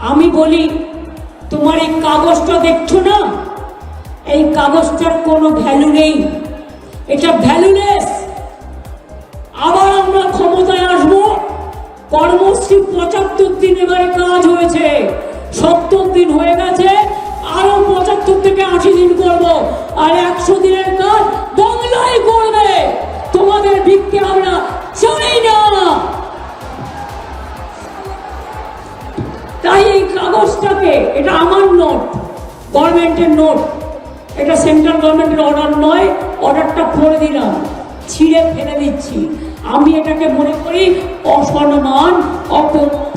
আমি বলি তোমার এই কাগজটা দেখছো না, এই কাগজটার কোনো ভ্যালু নেই, এটা ভ্যালুলেস। আবার আমরা ক্ষমতায় আসবো, কর্মশ্রী 75 দিন এবারে কাজ হয়েছে, 70 দিন হয়ে গেছে, আরো 75 থেকে 80 দিন করব, আর 100 দিনের কাজ বাংলায় করবে। তোমাদের ভিক্ষে আমরা চাই না। তাই এই কাগজটাকে, এটা আমার নোট, গভর্নমেন্টের নোট, এটা সেন্ট্রাল গভর্নমেন্টের অর্ডার নয়, অর্ডারটা করে দিলাম, ছিঁড়ে ফেলে দিচ্ছি। আমি এটাকে মনে করি অসম্মান, অপমান।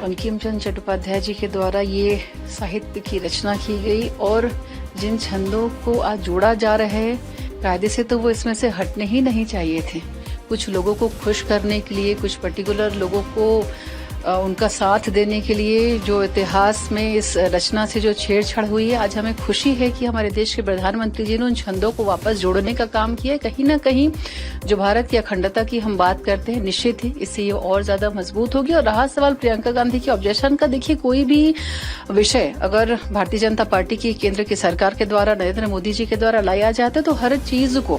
बंकिम चंद्र चट्टोपाध्याय जी के द्वारा ये साहित्य की रचना की गई और जिन छंदों को आज जोड़ा जा रहा है, कायदे से तो वो इसमें से हटने ही नहीं चाहिए थे। कुछ लोगों को खुश करने के लिए, कुछ पर्टिकुलर लोगों को उनका साथ देने के लिए जो इतिहास में इस रचना से जो छेड़छाड़ हुई है, आज हमें खुशी है कि हमारे देश के प्रधानमंत्री जी ने उन छंदों को वापस जोड़ने का काम किया है। कहीं ना कहीं जो भारत की अखंडता की हम बात करते हैं, निश्चित ही इससे ये और ज्यादा मजबूत होगी। और रहा सवाल प्रियंका गांधी की ऑब्जेक्शन का, देखिए कोई भी विषय अगर भारतीय जनता पार्टी की केंद्र की सरकार के द्वारा, नरेंद्र मोदी जी के द्वारा लाया जाता है, तो हर चीज को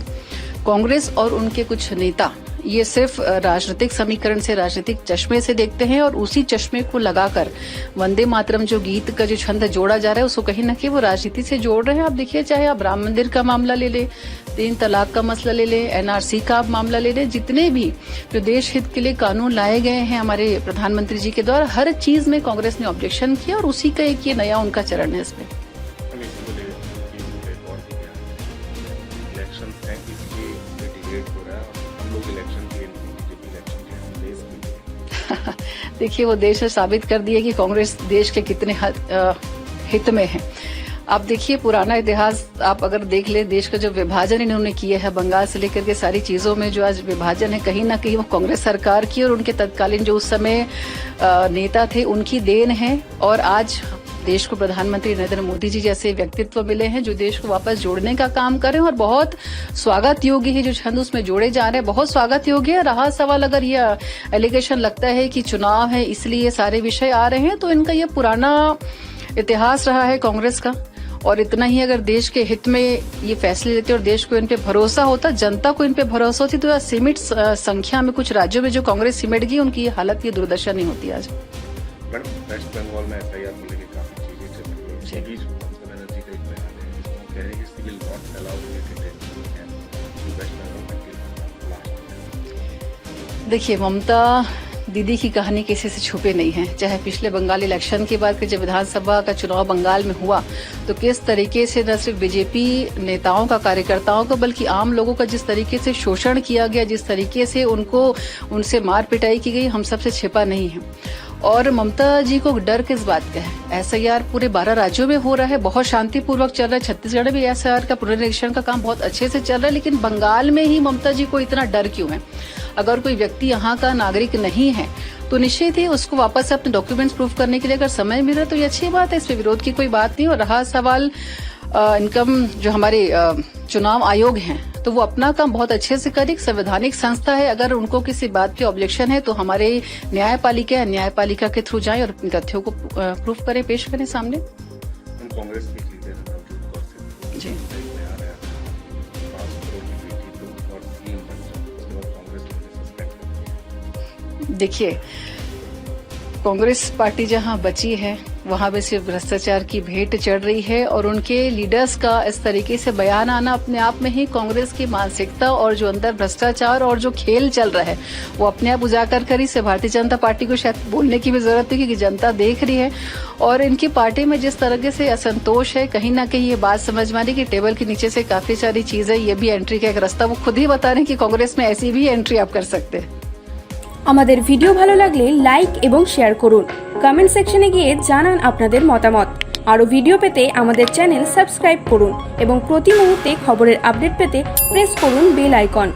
कांग्रेस और उनके कुछ नेता ये सिर्फ राजनीतिक समीकरण से, राजनीतिक चश्मे से देखते हैं और उसी चश्मे को लगाकर वंदे मातरम जो गीत का जो छंद जोड़ा जा रहा है, उसको कहीं न कहीं वो राजनीति से जोड़ रहे हैं। आप देखिए, चाहे आप राम मंदिर का मामला ले ले, 3 तलाक का मसला ले ले, एनआरसी का आप मामला ले ले, जितने भी जो देश हित के लिए कानून लाए गए हैं हमारे प्रधानमंत्री जी के द्वारा, हर चीज में कांग्रेस ने ऑब्जेक्शन किया और उसी का एक ये नया उनका चरण है इसमें। देखिए, वो देश ने साबित कर दिया कि कांग्रेस देश के कितने हित में है। आप देखिए, पुराना इतिहास आप अगर देख ले, देश का जो विभाजन इन्होंने किया है, बंगाल से लेकर के सारी चीजों में जो आज विभाजन है, कहीं ना कहीं वो कांग्रेस सरकार की और उनके तत्कालीन जो उस समय नेता थे उनकी देन है। और आज देश को प्रधानमंत्री नरेंद्र मोदी जी जैसे व्यक्तित्व मिले हैं जो देश को वापस जोड़ने का काम कर रहे हैं और बहुत स्वागत योग्य है। जो छंद उसमें जोड़े जा रहे हैं बहुत स्वागत योग्य है। रहा सवाल, अगर यह एलिगेशन लगता है कि चुनाव है इसलिए सारे विषय आ रहे हैं, तो इनका यह पुराना इतिहास रहा है कांग्रेस का। और इतना ही अगर देश के हित में ये फैसले लेते और देश को इन पे भरोसा होता, जनता को इन पे भरोसा होती, तो सीमित संख्या में कुछ राज्यों में जो कांग्रेस सिमट गई, उनकी ये हालत, ये दुर्दशा नहीं होती आज। वेस्ट बंगाल में एफआईआर को लेकर काफी चीजें चल रही है, बीच ममता बनर्जी का एक बयान है जिसमें कह रहे हैं कि सिविल नॉट अलाउड इन। देखिए, ममता दीदी की कहानी किसी से छुपे नहीं है। चाहे पिछले बंगाल इलेक्शन के बाद जब विधानसभा का चुनाव बंगाल में हुआ, तो किस तरीके से न सिर्फ बीजेपी नेताओं का, कार्यकर्ताओं का, बल्कि आम लोगों का जिस तरीके से शोषण किया गया, जिस तरीके से उनसे मार पिटाई की गई, हम सबसे छिपा नहीं है। और ममता जी को डर किस बात का है? एसआईआर पूरे 12 राज्यों में हो रहा है, बहुत शांतिपूर्वक चल रहा है। छत्तीसगढ़ में भी एसआईआर का पुनरीक्षण का काम बहुत अच्छे से चल रहा है, लेकिन बंगाल में ही ममता जी को इतना डर क्यों है? अगर कोई व्यक्ति यहाँ का नागरिक नहीं है तो निश्चित ही उसको वापस से अपने डॉक्यूमेंट्स प्रूफ करने के लिए अगर समय मिले तो ये अच्छी बात है, इसमें विरोध की कोई बात नहीं। और रहा सवाल इनकम, जो हमारे चुनाव आयोग हैं, तो वो अपना काम बहुत अच्छे से करे। एक संवैधानिक संस्था है, अगर उनको किसी बात पे ऑब्जेक्शन है तो हमारे न्यायपालिका के थ्रू जाएं और तथ्यों को प्रूफ करें, पेश करें सामने। कांग्रेस की लीडर जी देखिए, कांग्रेस पार्टी जहां बची है वहां भी सिर्फ भ्रष्टाचार की भेंट चढ़ रही है और उनके लीडर्स का इस तरीके से बयान आना अपने आप में ही कांग्रेस की मानसिकता और जो अंदर भ्रष्टाचार और जो खेल चल रहा है वो अपने आप उजागर करी से भारतीय जनता पार्टी को शायद बोलने की भी जरूरत है, क्योंकि जनता देख रही है। और इनकी पार्टी में जिस तरह से असंतोष है, कहीं ना कहीं ये बात समझ में आ रही कि टेबल के नीचे से काफी सारी चीजें, ये भी एंट्री का एक रास्ता वो खुद ही बता रहे हैं कि कांग्रेस में ऐसी भी एंट्री आप कर सकते हैं। আমাদের ভিডিও ভালো লাগলে লাইক এবং শেয়ার করুন, কমেন্ট সেকশনে গিয়ে জানান আপনাদের মতামত। আরো ভিডিও পেতে আমাদের চ্যানেল সাবস্ক্রাইব করুন এবং প্রতি মুহূর্তে খবরের আপডেট পেতে প্রেস করুন বেল আইকন।